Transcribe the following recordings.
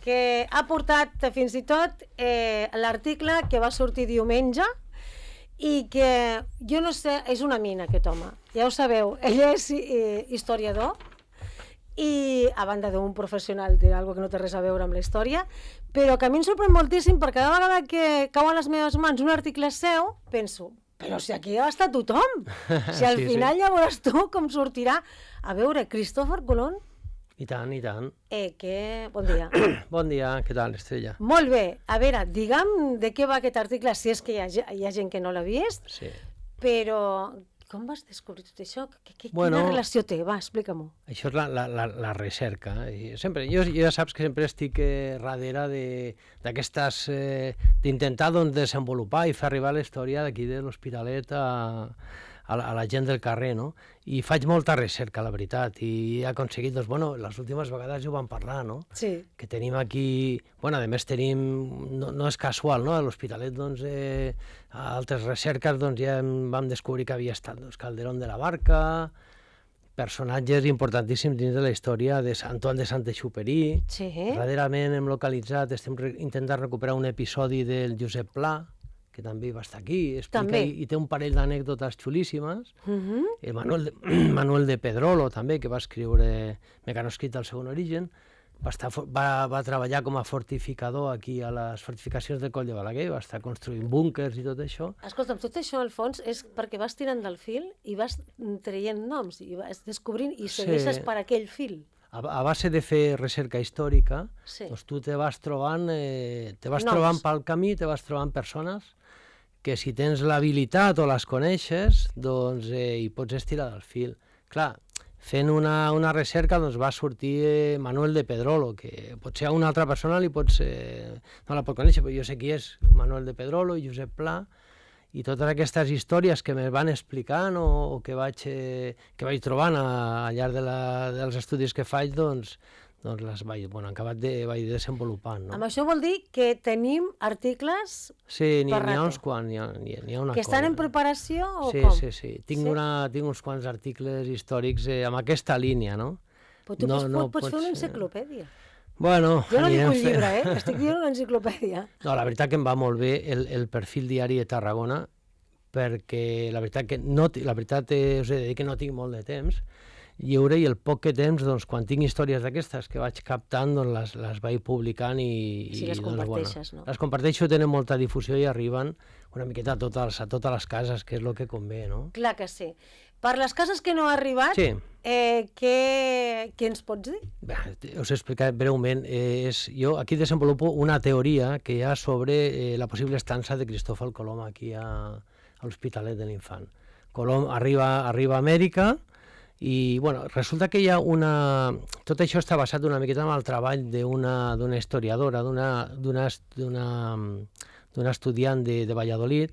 que ha portat fins i tot l'article que va sortir diumenge i que, jo no sé, és una mina aquest home, ja ho sabeu, ell és historiador i a banda d'un professional d'algo que no té res a veure amb la història, però que a mi em sorprèn moltíssim perquè cada vegada que cau a les meves mans un article seu, penso, però si aquí ja està tothom, si al final ja veuràs tu com sortirà. A veure, Cristòfor Colom. I tant, i tant. Bon dia. Bon dia, què tal, Estrella? Molt bé. A veure, digue'm de què va aquest article, si és que hi ha gent que no l'ha vist, sí. Però com vas descobrir tot això? Quina relació té? Va, explica-m'ho. Això és la recerca. Jo ja saps que sempre estic darrere d'aquestes... d'intentar desenvolupar i fer arribar la història d'aquí de l'Hospitalet a la gent del carrer, no? I faig molta recerca, la veritat, i he aconseguit, les últimes vegades ja ho vam parlar, no? Sí. Que tenim aquí... a més tenim... No és casual, no? A l'Hospitalet, a altres recerques, ja vam descobrir que havia estat Calderón de la Barca, personatges importantíssims dins de la història de Antoine de Saint-Exupéry. Sí. Darrerament hem localitzat, estem intentant recuperar un episodi del Josep Pla, que també va estar aquí, explica, i té un parell d'anècdotes xulíssimes. El Manuel de Pedrolo, també, que va escriure Mecanoscrit del segon origen, va treballar com a fortificador aquí a les fortificacions de Coll de Balaguer, va estar construint búnkers i tot això. Escolta'm, tot això, al fons, és perquè vas tirant del fil i vas traient noms, i vas descobrint i segueixes per aquell fil. A base de fer recerca històrica, tu te vas trobant pel camí, te vas trobant persones que si tens l'habilitat o les coneixes, doncs hi pots estirar del fil. Clar, fent una recerca va sortir Manuel de Pedrolo, que potser a una altra persona no la pot conèixer, però jo sé qui és Manuel de Pedrolo i Josep Pla, i totes aquestes històries que me van explicant o que vaig trobant al llarg dels estudis que faig, doncs les vaig desenvolupant. Amb això vol dir que tenim articles Sí, n'hi ha uns quants, n'hi ha una que estan en preparació o com? Sí. Tinc uns quants articles històrics amb aquesta línia, no? Però tu pots fer una enciclopèdia. Bueno, jo no dic un llibre, estic dient una enciclopèdia. No, la veritat que em va molt bé el perfil diari de Tarragona, perquè la veritat us he de dir que no tinc molt de temps lliure, i el poc que temps, quan tinc històries d'aquestes que vaig captant, les vaig publicant i les comparteixes, no? Les comparteixo, tenen molta difusió i arriben una miqueta a totes les cases, que és el que convé, no? Clar que sí. Per les cases que no ha arribat, què ens pots dir? Us he explicat breument. Jo aquí desenvolupo una teoria que hi ha sobre la possible estança de Cristòfor Colom aquí a l'Hospitalet de l'Infant. Colom arriba a Amèrica i, resulta que hi ha tot això està basat una miqueta en el treball d'una historiadora, d'una estudiant de Valladolid,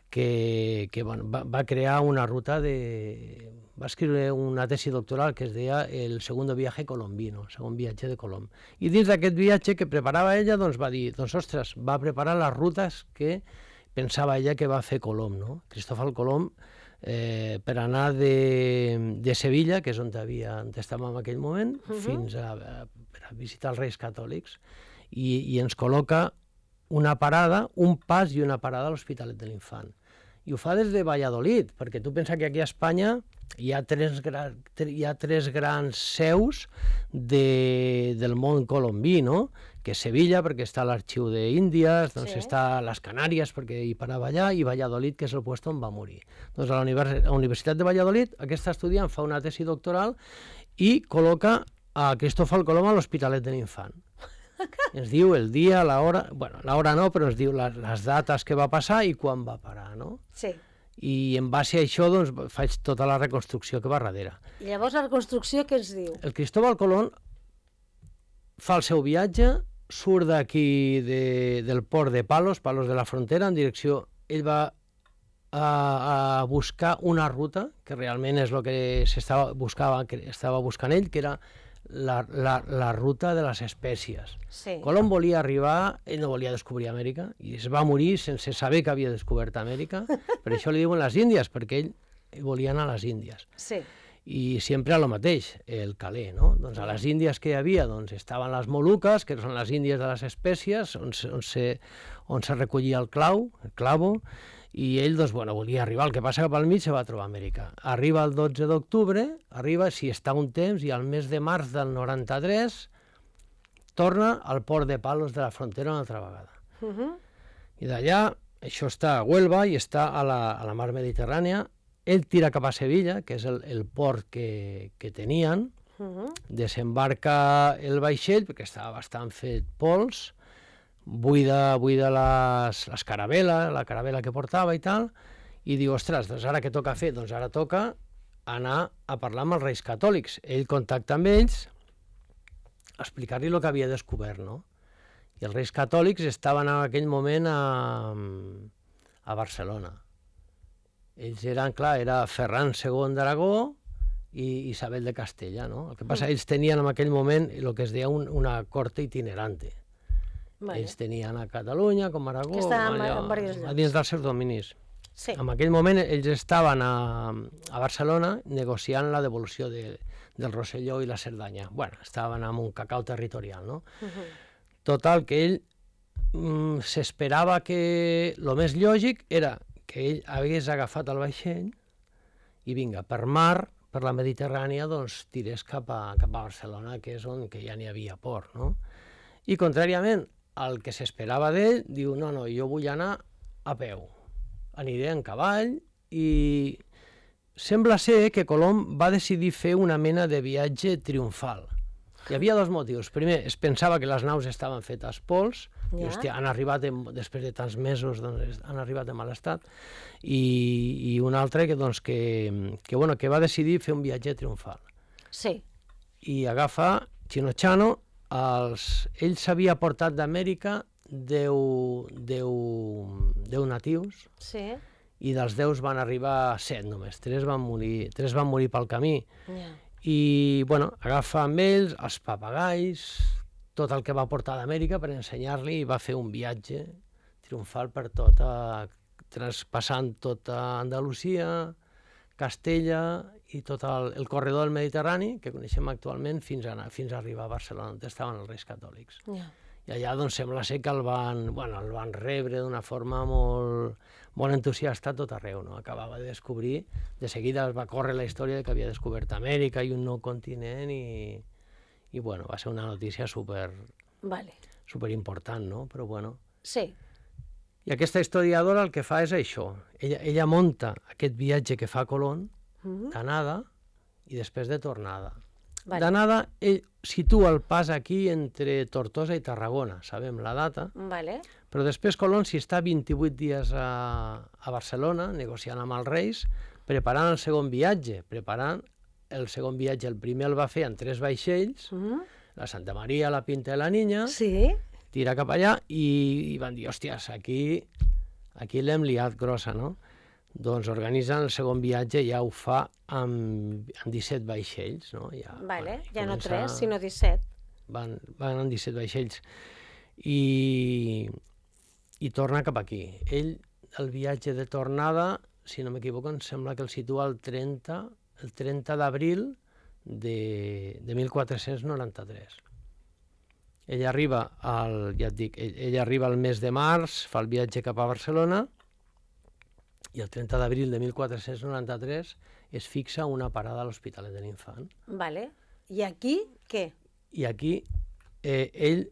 que va crear una ruta va escriure una tesi doctoral que es deia el segundo viaje colombino, el segon viatge de Colom. I dins d'aquest viatge que preparava ella, va dir, ostres, va preparar les rutes que pensava ella que va fer Colom, no? Cristòfor Colom, per anar de Sevilla, que és on estàvem en aquell moment, fins a visitar els Reis Catòlics, i ens col·loca un pas i una parada a l'Hospitalet de l'Infant. I ho fa des de Valladolid, perquè tu pensa que aquí a Espanya hi ha tres grans seus del món colombí, no? Que és Sevilla, perquè està l'Arxiu d'Índies, està les Canàries, perquè hi parava allà, i Valladolid, que és el lloc on va morir. Doncs a la Universitat de Valladolid, aquesta estudiant fa una tesi doctoral i col·loca a Cristòfor Colom a l'Hospitalet de l'Infant. Ens diu el dia, l'hora, l'hora no, però ens diu les dates que va passar i quan va parar, no? Sí. I en base a això faig tota la reconstrucció que va darrere. I llavors la reconstrucció què ens diu? El Cristòfor Colom fa el seu viatge, surt d'aquí del port de Palos de la Frontera, en direcció... Ell va a buscar una ruta, que realment és el que estava buscant ell, que era la ruta de les espècies. Colom volia arribar, ell no volia descobrir Amèrica, i es va morir sense saber que havia descobert Amèrica, per això li diuen les Índies, perquè ell volia anar a les Índies. i sempre a lo mateix, el calé, no? Doncs a les Índies que hi havia doncs, estaven les Moluques, que són les Índies de les espècies, on se recollia el clavo, i ell doncs, bueno, volia arribar. El que passa que pel mig se va trobar Amèrica. Arriba el 12 d'octubre, si està un temps, i al mes de març del 93 torna al port de Palos de la Frontera una altra vegada. I d'allà, això està a Huelva i està a la mar Mediterrània. Ell tira cap a Sevilla, que és el port que tenien, desembarca el vaixell, perquè estava bastant fet pols, buida les caravel·les, la caravela que portava i tal, i diu, ostres, doncs ara què toca fer? Doncs ara toca anar a parlar amb els Reis Catòlics. Ell contacta amb ells, explicar-li el que havia descobert, no? I els Reis Catòlics estaven en aquell moment a Barcelona. Ells eren, clar, era Ferran II d'Aragó i Isabel de Castella, no? El que passa, ells tenien en aquell moment el que es deia una corte itinerante. Vale. Ells tenien a Catalunya, com Aragó, que estaven en diversos llocs, dins dels seus dominis. Sí. En aquell moment ells estaven a Barcelona negociant la devolució del Rosselló i la Cerdanya. Bueno, estaven amb un cacau territorial, no? Total, que ell s'esperava que el més lògic era que ell hagués agafat el vaixell i vinga, per mar, per la Mediterrània, doncs tirés cap a Barcelona, que és on ja n'hi havia port, no? I contràriament al que s'esperava d'ell, diu, no, jo vull anar a peu, aniré en cavall, i sembla ser que Colom va decidir fer una mena de viatge triomfal. Hi havia dos motius. Primer, es pensava que les naus estaven fetes pols, i, hòstia, han arribat, després de tants mesos, doncs, han arribat en mal estat, i un altre que va decidir fer un viatge triomfal. Sí. I agafa Chino-Chano. Ell s'havia portat d'Amèrica 10 natius, sí, i dels 10 van arribar 7 només, 3 van morir pel camí. I bueno, agafa amb ells els papagais, tot el que va portar d'Amèrica per ensenyar-li, i va fer un viatge triomfal per traspassant tota Andalusia, Castella i tot el corredor del Mediterrani, que coneixem actualment, fins a arribar a Barcelona, on estaven els Reis Catòlics. I allà doncs, sembla ser que el van rebre d'una forma molt entusiasta a tot arreu, no? Acabava de descobrir, de seguida va córrer la història que havia descobert Amèrica i un nou continent, i bueno, va ser una notícia super important, no? Però bueno. Sí. I aquesta historiadora el que fa és això. Ella munta aquest viatge que fa Colón, d'anada i després de tornada. D'anada, ell situa el pas aquí entre Tortosa i Tarragona, sabem la data, però després Colón s'hi està 28 dies a Barcelona, negociant amb els Reis, preparant el segon viatge. El primer el va fer en 3 vaixells, la Santa Maria, la Pinta i la Niña, tira cap allà, i van dir, hòsties, aquí l'hem liat grossa, no? Doncs organitzen el segon viatge, ja ho fa amb 17 vaixells, no? Ja no 3, sinó 17. Van amb 17 vaixells. I torna cap aquí. Ell, el viatge de tornada, si no m'equivoco, em sembla que el situa el 30 d'abril de 1493. Ella arriba el mes de març, fa el viatge cap a Barcelona, i el 30 d'abril de 1493 es fixa una parada a l'Hospitalet de l'Infant. I aquí què? I aquí ell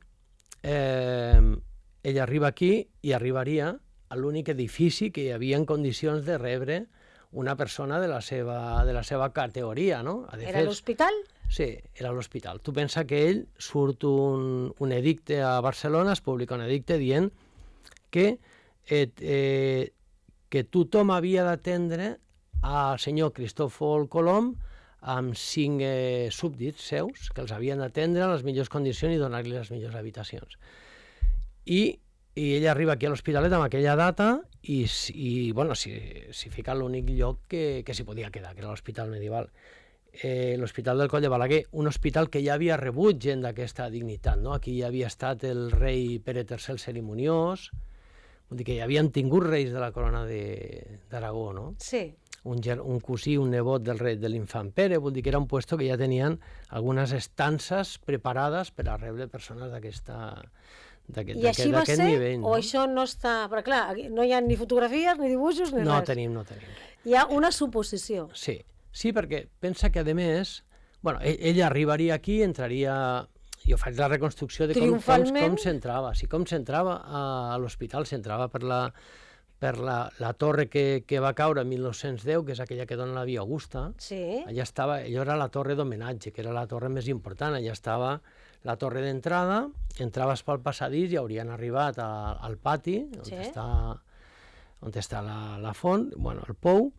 arriba aquí i arribaria a l'únic edifici que hi havia en condicions de rebre una persona de la seva categoria, no? Era l'hospital? Sí, era l'hospital. Tu pensa que ell surt un edicte a Barcelona, es publica un edicte dient que tothom havia d'atendre al senyor Cristòfol Colom amb 5 súbdits seus, que els havien d'atendre en les millors condicions i donar-li les millors habitacions. I ell arriba aquí a l'Hospitalet amb aquella data i s'hi fica l'únic lloc que s'hi podia quedar, que era l'Hospital Medieval. L'Hospital del Coll de Balaguer, un hospital que ja havia rebut gent d'aquesta dignitat, no? Aquí ja havia estat el rei Pere III el Cerimoniós, vol dir que ja havien tingut reis de la corona d'Aragó, no? Sí. un cosí, un nebot del rei de l'infant Pere, vol dir que era un puesto que ja tenien algunes estances preparades per a rebre persones I així va ser, nivell, no? o això no està... Però clar, no hi ha ni fotografies, ni dibuixos, ni res. No tenim. Hi ha una suposició. Sí, perquè pensa que, a més, bueno, ell arribaria aquí, entraria... Jo faig la reconstrucció de com s'entrava. Sí, com s'entrava a l'hospital, s'entrava per la torre que va caure en 1910, que és aquella que dona la Via Augusta. Sí. Allà estava, allò era la torre d'homenatge, que era la torre més important. Allà estava la torre d'entrada, entraves pel passadís i haurien arribat al pati, on està la font, bueno, el pou,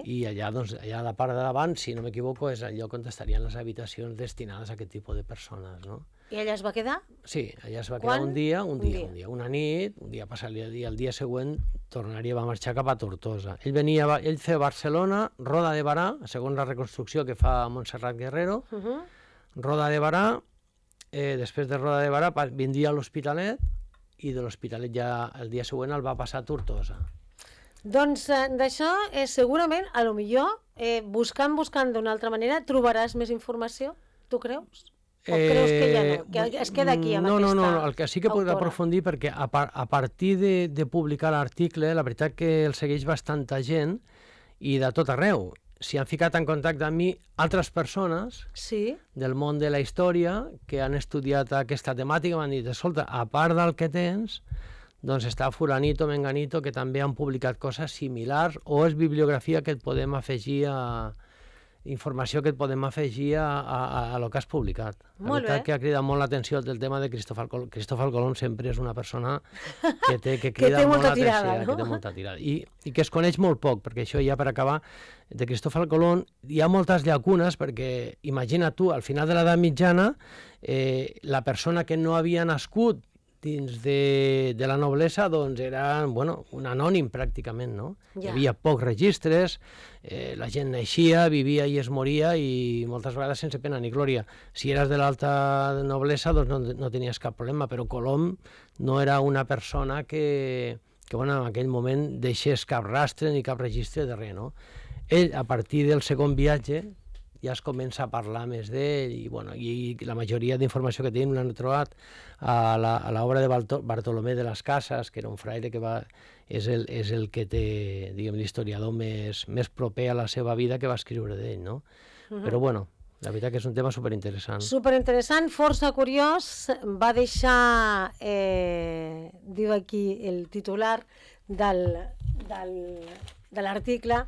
i allà, doncs, allà a la part de davant, si no m'equivoco, és el lloc on estarien les habitacions destinades a aquest tipus de persones, no? I allà es va quedar? Sí, allà es va quedar un dia, una nit, un dia passaria el dia següent va marxar cap a Tortosa. Ell feia Barcelona, Roda de Barà, segons la reconstrucció que fa Montserrat Guerrero, Roda de Barà, després de Roda de Barà vindria a l'Hospitalet i de l'Hospitalet ja el dia següent el va passar a Tortosa. Doncs d'això segurament, a lo millor, buscant d'una altra manera, trobaràs més informació, tu creus? O creus que ja no, que es queda aquí amb aquesta autora? No, el que sí que podrà aprofundir, perquè a partir de publicar l'article, la veritat que el segueix bastanta gent i de tot arreu. S'hi han ficat en contacte amb mi altres persones del món de la història que han estudiat aquesta temàtica, m'han dit, escolta, a part del que tens, doncs està fulanito, menganito, que també han publicat coses similars, o és bibliografia que et podem afegir informació que et podem afegir a lo que has publicat. La veritat que ha cridat molt l'atenció del tema de Cristòfol Colom. Cristòfol Colom sempre és una persona que crida molt l'atenció, que té molta tirada. I que es coneix molt poc, perquè això ja per acabar, de Cristòfol Colom hi ha moltes llacunes, perquè imagina tu, al final de l'edat mitjana, la persona que no havia nascut dins de la noblesa, doncs era, bueno, un anònim pràcticament, no? Hi havia pocs registres, la gent naixia, vivia i es moria, i moltes vegades sense pena ni glòria. Si eres de l'alta noblesa, doncs no tenies cap problema, però Colom no era una persona que bueno, en aquell moment deixés cap rastre ni cap registre de res, no? Ell, a partir del segon viatge, ja es comença a parlar més d'ell, i la majoria d'informació que tenim l'han trobat a l'obra de Bartolomé de les Casas, que era un fraile que és el que té, diguem, l'historiador més proper a la seva vida, que va escriure d'ell, no? Però bueno, la veritat que és un tema superinteressant. Superinteressant, força curiós. Va deixar, diu aquí el titular de l'article,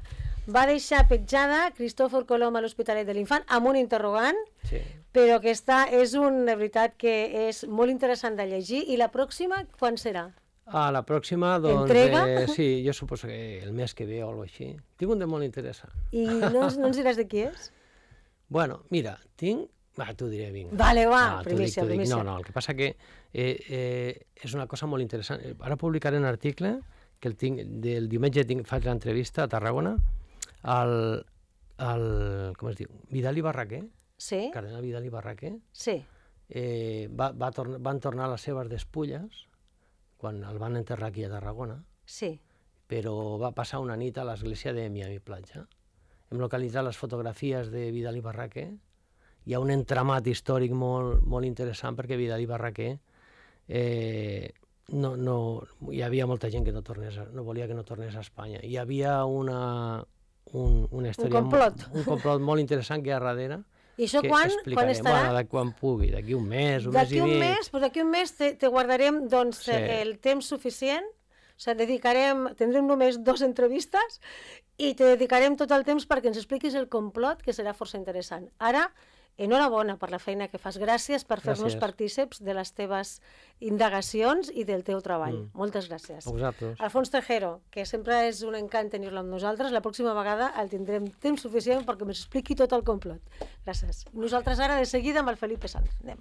va deixar petjada Cristòfor Colom a l'Hospitalet de l'Infant amb un interrogant, però que és de veritat que és molt interessant de llegir. I la pròxima, quan serà? La pròxima, doncs, sí, jo suposo que el mes que ve o alguna cosa així. Tinc un de molt interessant. I no ens diràs de qui és? Bueno, mira, tinc... t'ho diré, vinga. Vale, va, primícia. No, el que passa que és una cosa molt interessant. Ara publicaré un article que del diumenge faig l'entrevista a Tarragona com es diu? Vidal i Barraquer? Sí. Cardenal Vidal i Barraquer? Sí. Van tornar a les seves despulles quan el van enterrar aquí a Tarragona. Sí. Però va passar una nit a l'església de Miami Platja. Hem localitzat les fotografies de Vidal i Barraquer. Hi ha un entramat històric molt interessant, perquè Vidal i Barraquer hi havia molta gent que no volia que no tornés a Espanya. Hi havia una història, un complot molt interessant que hi ha darrere. I això quan estarà? Quan pugui, d'aquí un mes, un mes i mig. D'aquí un mes te guardarem el temps suficient, o sigui, tindrem només 2 entrevistes i te dedicarem tot el temps perquè ens expliquis el complot, que serà força interessant. Ara, enhorabona per la feina que fas. Gràcies per fer-nos partíceps de les teves indagacions i del teu treball. Moltes gràcies. A vosaltres. Alfons Tejero, que sempre és un encant tenir-lo amb nosaltres. La pròxima vegada el tindrem temps suficient perquè m'expliqui tot el complot. Gràcies. Nosaltres ara de seguida amb el Felipe Sanz. Anem.